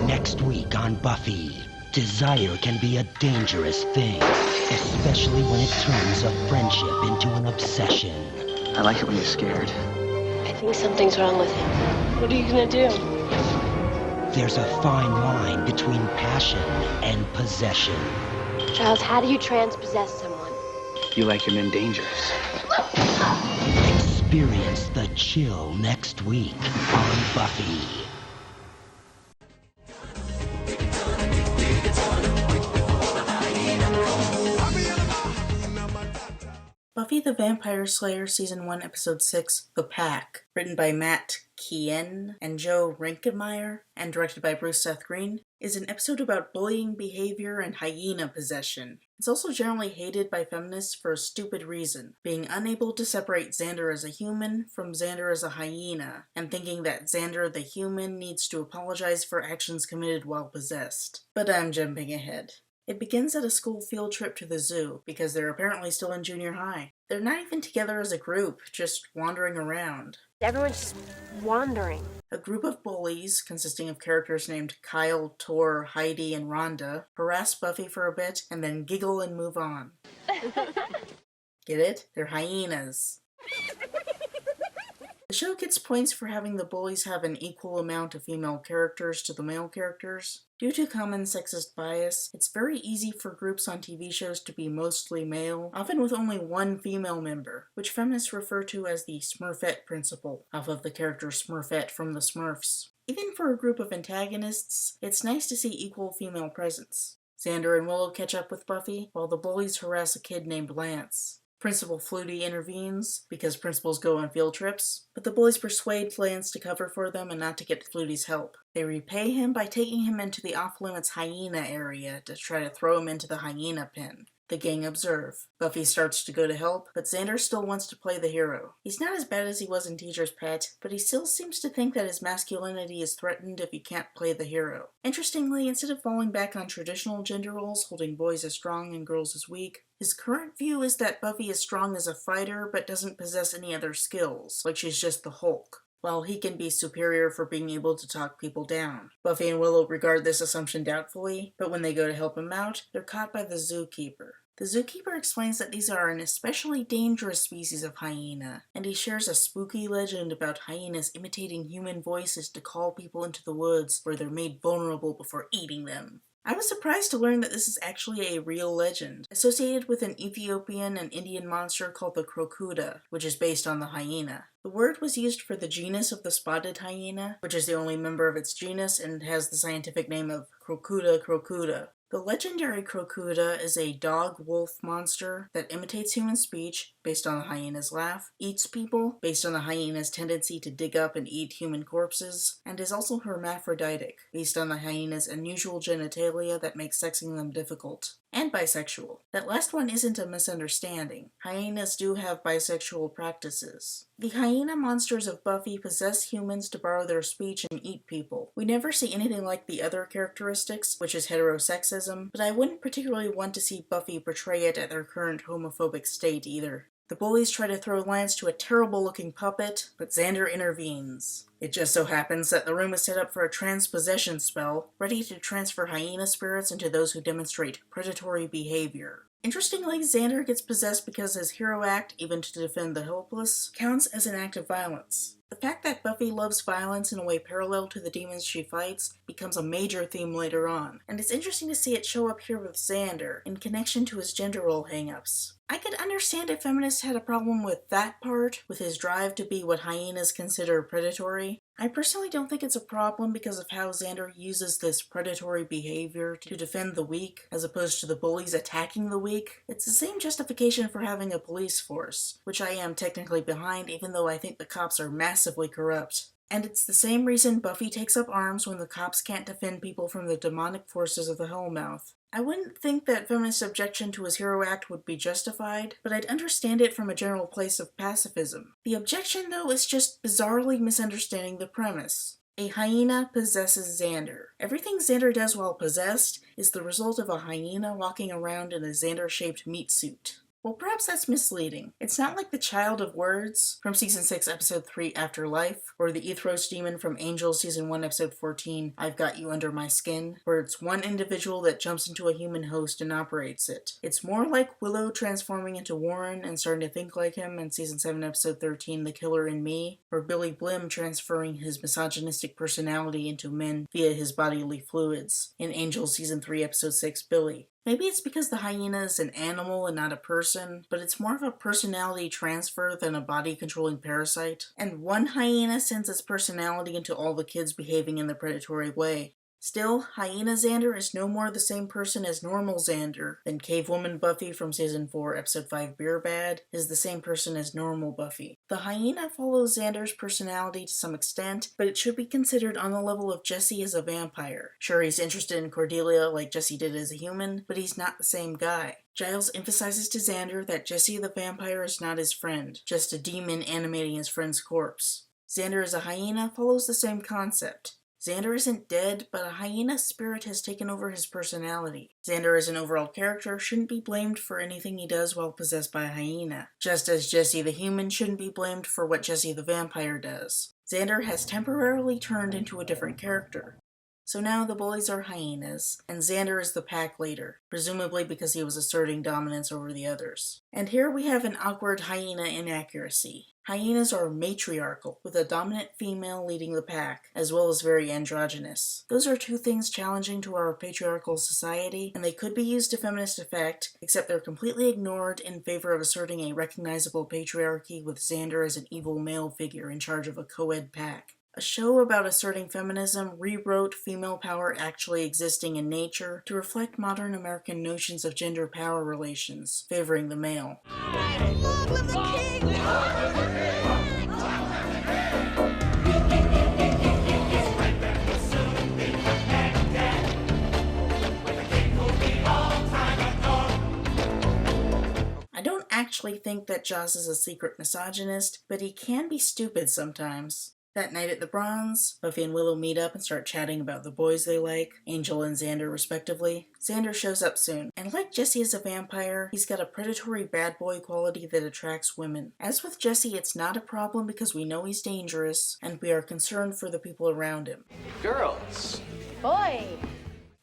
Next week on Buffy, desire can be a dangerous thing, especially when it turns a friendship into an obsession. I like it when you're scared. I think something's wrong with him. What are you gonna do? There's a fine line between passion and possession. Giles, how do you transpossess someone? You like your men dangerous. Experience the chill next week on Buffy. Buffy the Vampire Slayer Season 1 Episode 6, The Pack, written by Matt Kien and Joe Rinkenmeyer, and directed by Bruce Seth Green, is an episode about bullying behavior and hyena possession. It's also generally hated by feminists for a stupid reason, being unable to separate Xander as a human from Xander as a hyena, and thinking that Xander the human needs to apologize for actions committed while possessed. But I'm jumping ahead. It begins at a school field trip to the zoo, because they're apparently still in junior high. They're not even together as a group, just wandering around. Everyone's just wandering. A group of bullies, consisting of characters named Kyle, Tor, Heidi, and Rhonda, harass Buffy for a bit, and then giggle and move on. Get it? They're hyenas. The show gets points for having the bullies have an equal amount of female characters to the male characters. Due to common sexist bias, it's very easy for groups on TV shows to be mostly male, often with only one female member, which feminists refer to as the Smurfette principle, off of the character Smurfette from the Smurfs. Even for a group of antagonists, it's nice to see equal female presence. Xander and Willow catch up with Buffy, while the bullies harass a kid named Lance. Principal Flutie intervenes, because principals go on field trips, but the bullies persuade Lance to cover for them and not to get Flutie's help. They repay him by taking him into the off-limits hyena area to try to throw him into the hyena pen. The gang observe. Buffy starts to go to help, but Xander still wants to play the hero. He's not as bad as he was in Teacher's Pet, but he still seems to think that his masculinity is threatened if he can't play the hero. Interestingly, instead of falling back on traditional gender roles, holding boys as strong and girls as weak, his current view is that Buffy is strong as a fighter but doesn't possess any other skills, like she's just the Hulk, while he can be superior for being able to talk people down. Buffy and Willow regard this assumption doubtfully, but when they go to help him out, they're caught by the zookeeper. The zookeeper explains that these are an especially dangerous species of hyena, and he shares a spooky legend about hyenas imitating human voices to call people into the woods where they're made vulnerable before eating them. I was surprised to learn that this is actually a real legend, associated with an Ethiopian and Indian monster called the crocuta, which is based on the hyena. The word was used for the genus of the spotted hyena, which is the only member of its genus and has the scientific name of Crocuta crocuta. The legendary crocuta is a dog-wolf monster that imitates human speech, based on the hyena's laugh, eats people, based on the hyena's tendency to dig up and eat human corpses, and is also hermaphroditic, based on the hyena's unusual genitalia that makes sexing them difficult, and bisexual. That last one isn't a misunderstanding. Hyenas do have bisexual practices. The hyena monsters of Buffy possess humans to borrow their speech and eat people. We never see anything like the other characteristics, which is heterosexism, but I wouldn't particularly want to see Buffy portray it at their current homophobic state either. The bullies try to throw Lance to a terrible-looking puppet, but Xander intervenes. It just so happens that the room is set up for a transpossession spell, ready to transfer hyena spirits into those who demonstrate predatory behavior. Interestingly, Xander gets possessed because his hero act, even to defend the helpless, counts as an act of violence. The fact that Buffy loves violence in a way parallel to the demons she fights becomes a major theme later on, and it's interesting to see it show up here with Xander, in connection to his gender role hang-ups. I could understand if feminists had a problem with that part, with his drive to be what hyenas consider predatory. I personally don't think it's a problem because of how Xander uses this predatory behavior to defend the weak, as opposed to the bullies attacking the weak. It's the same justification for having a police force, which I am technically behind even though I think the cops are massively corrupt. And it's the same reason Buffy takes up arms when the cops can't defend people from the demonic forces of the Hellmouth. I wouldn't think that feminist objection to his hero act would be justified, but I'd understand it from a general place of pacifism. The objection, though, is just bizarrely misunderstanding the premise. A hyena possesses Xander. Everything Xander does while possessed is the result of a hyena walking around in a Xander-shaped meat suit. Well, perhaps that's misleading. It's not like the Child of Words from Season 6, Episode 3, Afterlife, or the Ethros Demon from Angel Season 1, Episode 14, I've Got You Under My Skin, where it's one individual that jumps into a human host and operates it. It's more like Willow transforming into Warren and starting to think like him in Season 7, Episode 13, The Killer in Me, or Billy Blim transferring his misogynistic personality into men via his bodily fluids in Angel Season 3, Episode 6, Billy. Maybe it's because the hyena is an animal and not a person, but it's more of a personality transfer than a body-controlling parasite. And one hyena sends its personality into all the kids behaving in the predatory way. Still, Hyena Xander is no more the same person as normal Xander than Cavewoman Buffy from Season 4, Episode 5, Beer Bad is the same person as normal Buffy. The hyena follows Xander's personality to some extent, but it should be considered on the level of Jesse as a vampire. Sure, he's interested in Cordelia like Jesse did as a human, but he's not the same guy. Giles emphasizes to Xander that Jesse the vampire is not his friend, just a demon animating his friend's corpse. Xander as a hyena follows the same concept. Xander isn't dead, but a hyena spirit has taken over his personality. Xander as an overall character shouldn't be blamed for anything he does while possessed by a hyena, just as Jesse the human shouldn't be blamed for what Jesse the vampire does. Xander has temporarily turned into a different character. So now the bullies are hyenas, and Xander is the pack leader, presumably because he was asserting dominance over the others. And here we have an awkward hyena inaccuracy. Hyenas are matriarchal, with a dominant female leading the pack, as well as very androgynous. Those are two things challenging to our patriarchal society, and they could be used to feminist effect, except they're completely ignored in favor of asserting a recognizable patriarchy with Xander as an evil male figure in charge of a co-ed pack. A show about asserting feminism rewrote female power actually existing in nature to reflect modern American notions of gender power relations, favoring the male. Long live the king! I don't actually think that Joss is a secret misogynist, but he can be stupid sometimes. That night at the Bronze, Buffy and Willow meet up and start chatting about the boys they like, Angel and Xander respectively. Xander shows up soon, and like Jesse as a vampire, he's got a predatory bad boy quality that attracts women. As with Jesse, it's not a problem because we know he's dangerous, and we are concerned for the people around him. Girls. Boy!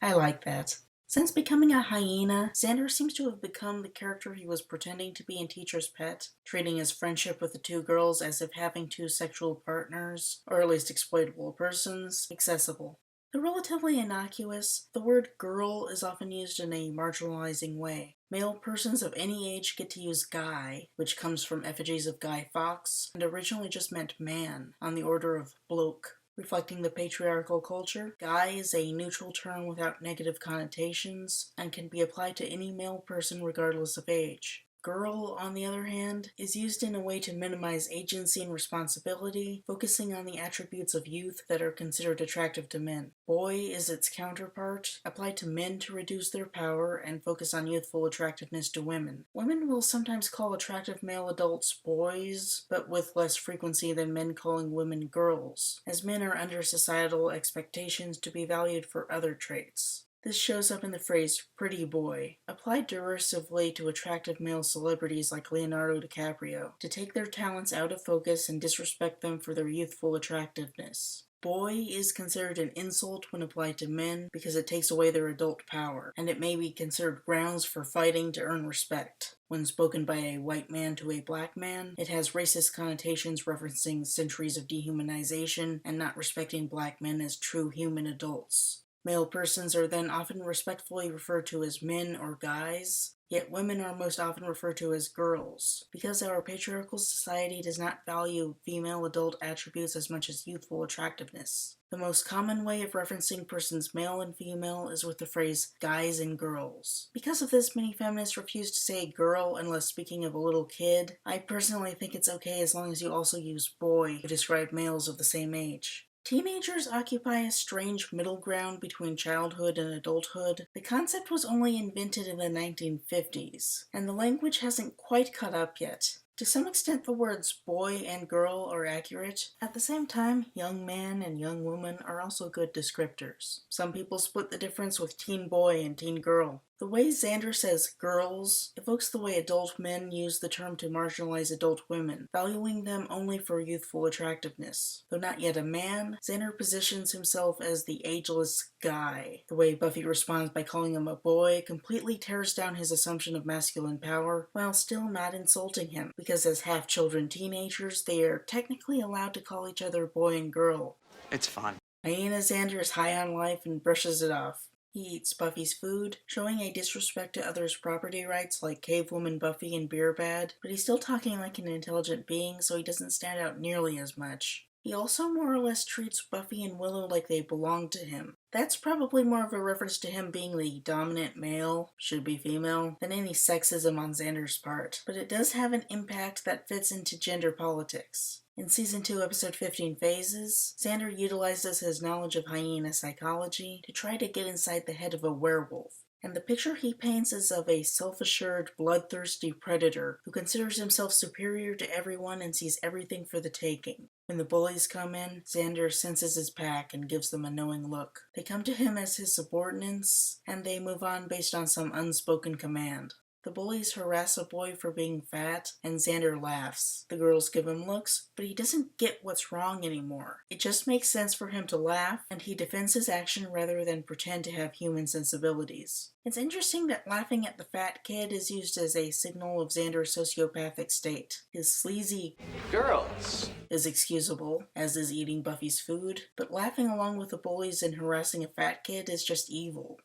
I like that. Since becoming a hyena, Xander seems to have become the character he was pretending to be in Teacher's Pet, treating his friendship with the two girls as if having two sexual partners, or at least exploitable persons, accessible. Though relatively innocuous, the word girl is often used in a marginalizing way. Male persons of any age get to use guy, which comes from effigies of Guy Fawkes, and originally just meant man, on the order of bloke. Reflecting the patriarchal culture, guy is a neutral term without negative connotations and can be applied to any male person regardless of age. Girl, on the other hand, is used in a way to minimize agency and responsibility, focusing on the attributes of youth that are considered attractive to men. Boy is its counterpart, applied to men to reduce their power and focus on youthful attractiveness to women. Women will sometimes call attractive male adults boys, but with less frequency than men calling women girls, as men are under societal expectations to be valued for other traits. This shows up in the phrase pretty boy, applied derisively to attractive male celebrities like Leonardo DiCaprio, to take their talents out of focus and disrespect them for their youthful attractiveness. Boy is considered an insult when applied to men because it takes away their adult power, and it may be considered grounds for fighting to earn respect. When spoken by a white man to a black man, it has racist connotations referencing centuries of dehumanization and not respecting black men as true human adults. Male persons are then often respectfully referred to as men or guys, yet women are most often referred to as girls, because our patriarchal society does not value female adult attributes as much as youthful attractiveness. The most common way of referencing persons male and female is with the phrase guys and girls. Because of this, many feminists refuse to say girl unless speaking of a little kid. I personally think it's okay as long as you also use boy to describe males of the same age. Teenagers occupy a strange middle ground between childhood and adulthood. The concept was only invented in the 1950s, and the language hasn't quite caught up yet. To some extent, the words boy and girl are accurate. At the same time, young man and young woman are also good descriptors. Some people split the difference with teen boy and teen girl. The way Xander says girls evokes the way adult men use the term to marginalize adult women, valuing them only for youthful attractiveness. Though not yet a man, Xander positions himself as the ageless guy. The way Buffy responds by calling him a boy completely tears down his assumption of masculine power, while still not insulting him, because as half-children teenagers, they are technically allowed to call each other boy and girl. It's fun. Hyena Xander is high on life and brushes it off. He eats Buffy's food, showing a disrespect to others' property rights like Cavewoman Buffy and Beerbad, but he's still talking like an intelligent being, so he doesn't stand out nearly as much. He also more or less treats Buffy and Willow like they belong to him. That's probably more of a reference to him being the dominant male, should be female, than any sexism on Xander's part, but it does have an impact that fits into gender politics. In Season 2, Episode 15, Phases, Xander utilizes his knowledge of hyena psychology to try to get inside the head of a werewolf. And the picture he paints is of a self-assured, bloodthirsty predator who considers himself superior to everyone and sees everything for the taking. When the bullies come in, Xander senses his pack and gives them a knowing look. They come to him as his subordinates, and they move on based on some unspoken command. The bullies harass a boy for being fat, and Xander laughs. The girls give him looks, but he doesn't get what's wrong anymore. It just makes sense for him to laugh, and he defends his action rather than pretend to have human sensibilities. It's interesting that laughing at the fat kid is used as a signal of Xander's sociopathic state. His sleazy Girls. is excusable, as is eating Buffy's food, but laughing along with the bullies and harassing a fat kid is just evil.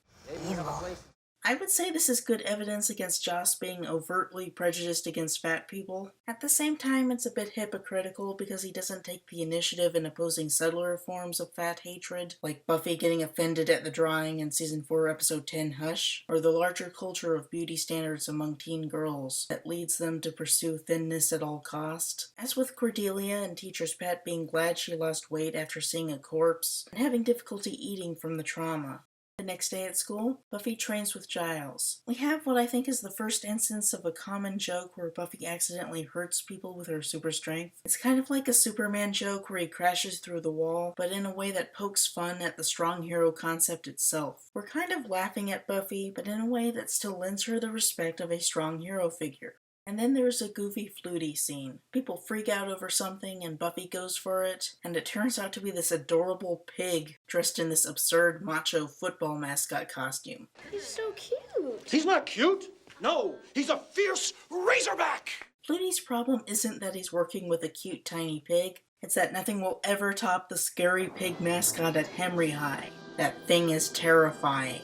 I would say this is good evidence against Joss being overtly prejudiced against fat people. At the same time, it's a bit hypocritical because he doesn't take the initiative in opposing subtler forms of fat hatred, like Buffy getting offended at the drawing in Season 4, Episode 10, Hush, or the larger culture of beauty standards among teen girls that leads them to pursue thinness at all cost. As with Cordelia and Teacher's Pet being glad she lost weight after seeing a corpse, and having difficulty eating from the trauma. The next day at school, Buffy trains with Giles. We have what I think is the first instance of a common joke where Buffy accidentally hurts people with her super strength. It's kind of like a Superman joke where he crashes through the wall, but in a way that pokes fun at the strong hero concept itself. We're kind of laughing at Buffy, but in a way that still lends her the respect of a strong hero figure. And then there's a goofy Flutie scene. People freak out over something and Buffy goes for it, and it turns out to be this adorable pig dressed in this absurd macho football mascot costume. He's so cute. He's not cute. No, he's a fierce razorback. Flutie's problem isn't that he's working with a cute tiny pig, it's that nothing will ever top the scary pig mascot at Henry High. That thing is terrifying.